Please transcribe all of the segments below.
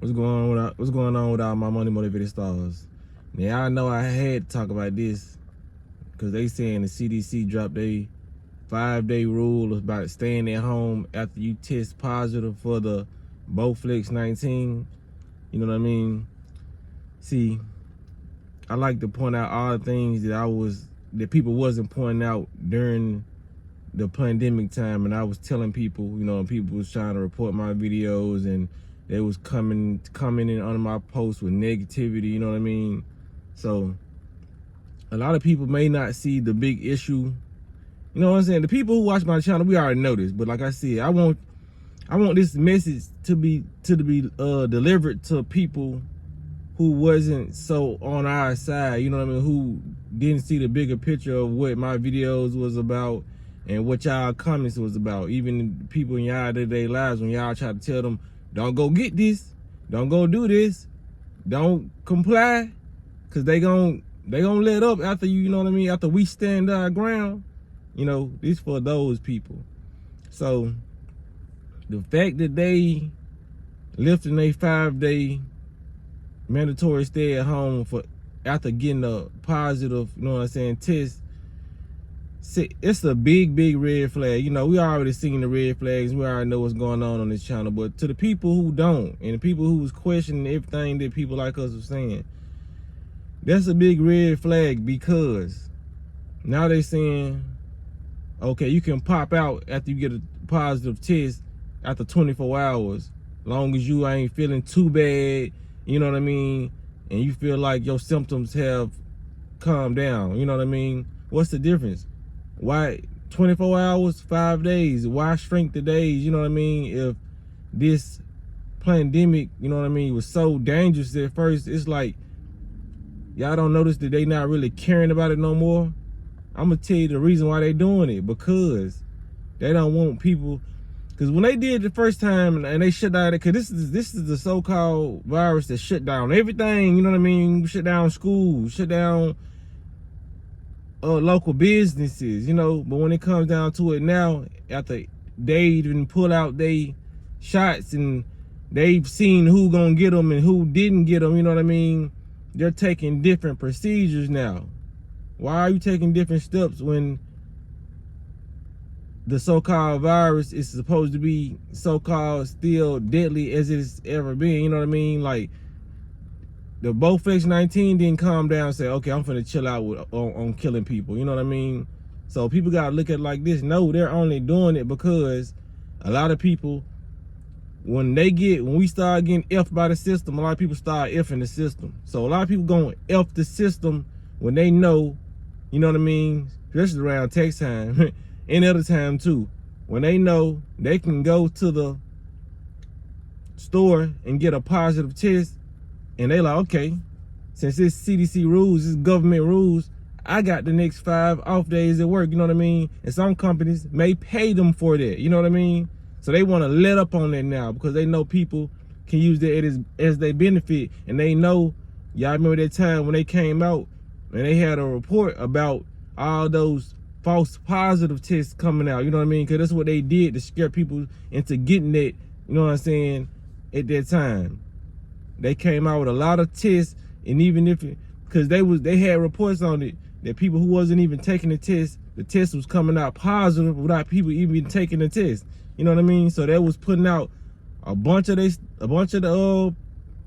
What's going on with all my money motivated stars? Now I know I had to talk about this because they saying the CDC dropped a 5-day rule about staying at home after you test positive for the Bowflex 19. You know what I mean? See, I like to point out all the things that people wasn't pointing out during the pandemic time, and I was telling people, people was trying to report my videos and they was commenting under my posts with negativity, you know what I mean? So a lot of people may not see the big issue. You know what I'm saying? The people who watch my channel, we already know this, but like I said, I want this message to be delivered to people who wasn't so on our side, you know what I mean, who didn't see the bigger picture of what my videos was about and what y'all comments was about. Even people in y'all day-to-day lives, when y'all try to tell them, don't go get this, don't go do this, don't comply, because they gon' let up after you know what I mean, after we stand our ground. This for those people. So the fact that they lifting a 5-day mandatory stay at home for after getting a positive, test, it's a big red flag. We already seen the red flags. We already know what's going on this channel. But to the people who don't, and the people who was questioning everything that people like us were saying, that's a big red flag, because now they saying, okay, you can pop out after you get a positive test after 24 hours, long as you ain't feeling too bad, you know what I mean, and you feel like your symptoms have calmed down, you know what I mean? What's the difference? Why 24 hours, 5 days? Why shrink the days, you know what I mean? If this pandemic, you know what I mean, was so dangerous at first, it's like, y'all don't notice that they not really caring about it no more? I'm gonna tell you the reason why they doing it, because they don't want people. Because when they did the first time and they shut down, because this is the so-called virus that shut down everything, you know what I mean? Shut down schools, shut down local businesses, But when it comes down to it now, after they even pull out they shots and they've seen who gonna get them and who didn't get them, you know what I mean? They're taking different procedures now. Why are you taking different steps when the so-called virus is supposed to be so-called still deadly as it's ever been? You know what I mean? Like, the Bowflex 19 didn't calm down and say, okay, I'm finna chill out on killing people. You know what I mean? So people gotta look at it like this. No, they're only doing it because a lot of people, when we start getting effed by the system, a lot of people start effing the system. So a lot of people gonna F the system when they know, you know what I mean? Especially around tax time, any other time too. When they know they can go to the store and get a positive test, and they like, okay, since it's CDC rules, it's government rules, I got the next 5 off days at work, you know what I mean? And some companies may pay them for that, you know what I mean? So they want to let up on that now because they know people can use that as they benefit. And they know, y'all remember that time when they came out and they had a report about all those false positive tests coming out, you know what I mean? Because that's what they did to scare people into getting it, you know what I'm saying, at that time. They came out with a lot of tests, and even if because they had reports on it that people who wasn't even taking the test was coming out positive without people even taking the test. You know what I mean? So they was putting out a bunch of the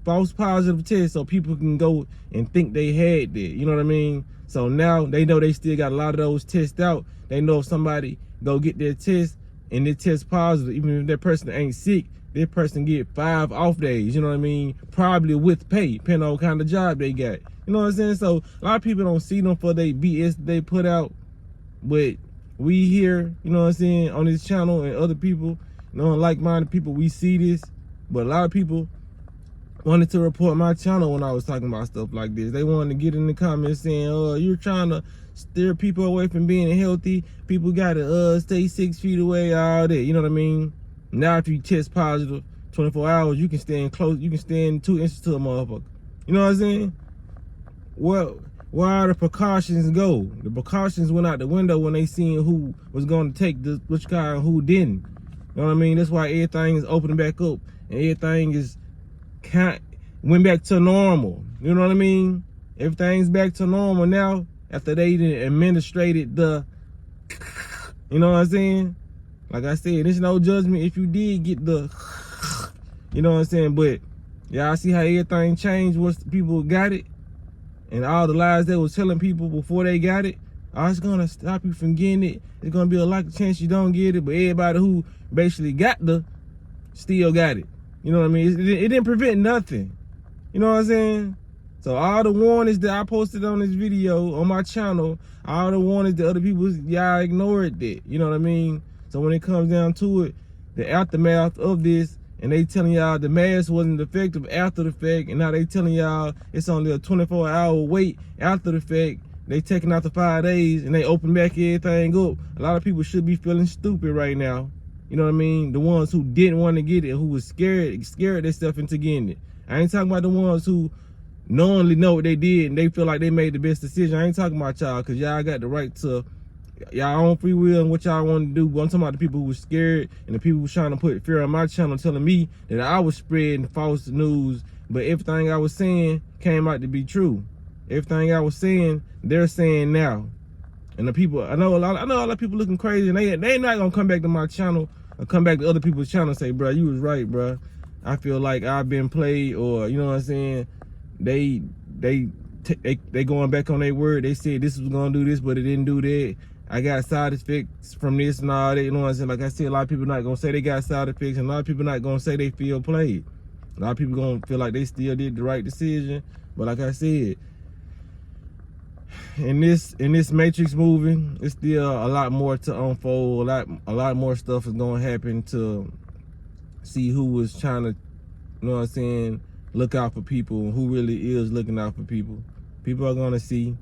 false positive tests so people can go and think they had that. You know what I mean? So now they know they still got a lot of those tests out. They know if somebody go get their test and they test positive, even if that person ain't sick, that person get 5 off days, you know what I mean? Probably with pay, depending on what kind of job they got. You know what I'm saying? So a lot of people don't see them for their BS they put out. But we here, you know what I'm saying, on this channel, and other people, like-minded people, we see this. But a lot of people wanted to report my channel when I was talking about stuff like this. They wanted to get in the comments saying, you're trying to steer people away from being healthy. People gotta stay 6 feet away, all that, you know what I mean? Now if you test positive 24 hours, you can stand 2 inches to a motherfucker. You know what I'm saying? Well, where the precautions go? The precautions went out the window when they seen who was going to take which car and who didn't. You know what I mean? That's why everything is opening back up and everything is went back to normal. You know what I mean? Everything's back to normal now after they administrated the, you know what I'm saying? Like I said, there's no judgment if you did get the, you know what I'm saying? But y'all see how everything changed once people got it? And all the lies they was telling people before they got it, it's gonna stop you from getting it. It's gonna be a likely chance you don't get it, but everybody who basically got still got it. You know what I mean? It didn't prevent nothing. You know what I'm saying? So all the warnings that I posted on this video on my channel, all the warnings that other people, y'all ignored that. You know what I mean? So when it comes down to it, the aftermath of this, and they telling y'all the mask wasn't effective after the fact, and now they telling y'all it's only a 24-hour wait after the fact. They taking out the 5 days and they open back everything up. A lot of people should be feeling stupid right now. You know what I mean? The ones who didn't want to get it, who was scared themselves into getting it. I ain't talking about the ones who knowingly know what they did and they feel like they made the best decision. I ain't talking about y'all, because y'all got the right to y'all own free will and what y'all want to do. But I'm talking about the people who were scared and the people who was trying to put fear on my channel, telling me that I was spreading false news, but everything I was saying came out to be true. Everything I was saying, they're saying now. And the people, I know a lot of people looking crazy, and they not gonna come back to my channel or come back to other people's channel and say, bro, you was right, bro. I feel like I've been played, or you know what I'm saying? They going back on their word. They said this was gonna do this, but it didn't do that. I got side effects from this and all that. You know what I'm saying? Like I said, a lot of people not gonna say they got side effects, and a lot of people not gonna say they feel played. A lot of people gonna feel like they still did the right decision. But like I said, in this Matrix movie, it's still a lot more to unfold. A lot more stuff is gonna happen to see who was trying to, you know what I'm saying, look out for people, who really is looking out for people. People are gonna see.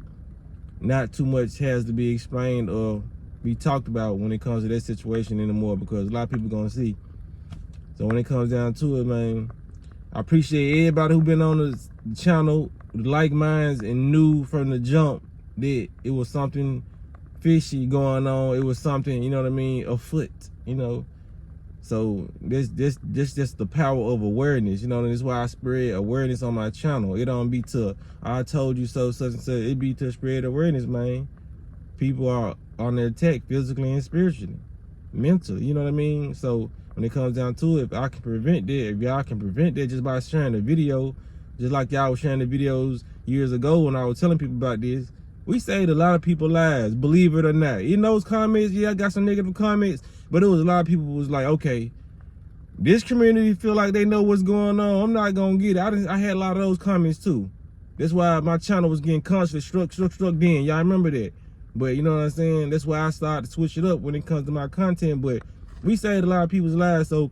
Not too much has to be explained or be talked about when it comes to that situation anymore, because a lot of people gonna see. So when it comes down to it, man, I appreciate everybody who been on the channel, like minds, and knew from the jump that it was something fishy going on. It was something, you know what I mean, afoot, you know. So this just the power of awareness, you know. And that's why I spread awareness on my channel. It don't be to I told you so, such and such. It be to spread awareness, man. People are on their attack physically and spiritually, mentally. You know what I mean? So when it comes down to it, if I can prevent that, if y'all can prevent that just by sharing the video, just like y'all was sharing the videos years ago when I was telling people about this, we saved a lot of people's lives, believe it or not. In those comments, yeah, I got some negative comments, but it was a lot of people who was like, okay, this community feel like they know what's going on. I'm not gonna get it. I had a lot of those comments too. That's why my channel was getting constantly struck then. Y'all remember that? But you know what I'm saying? That's why I started to switch it up when it comes to my content. But we saved a lot of people's lives, so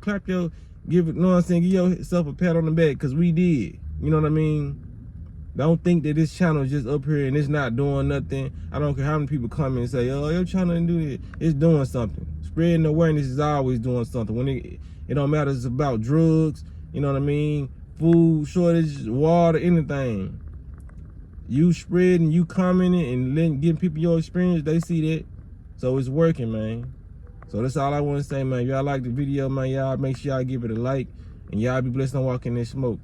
you know what I'm saying? Give yourself a pat on the back, because we did. You know what I mean? Don't think that this channel is just up here and it's not doing nothing. I don't care how many people come and say, oh, your channel didn't do it. It's doing something. Spreading awareness is always doing something. When it don't matter, it's about drugs, you know what I mean? Food shortage, water, anything. You spreading, you commenting, and then giving people your experience, they see that. So it's working, man. So that's all I want to say, man. If y'all like the video, man, y'all make sure y'all give it a like. And y'all be blessed on walking in smoke.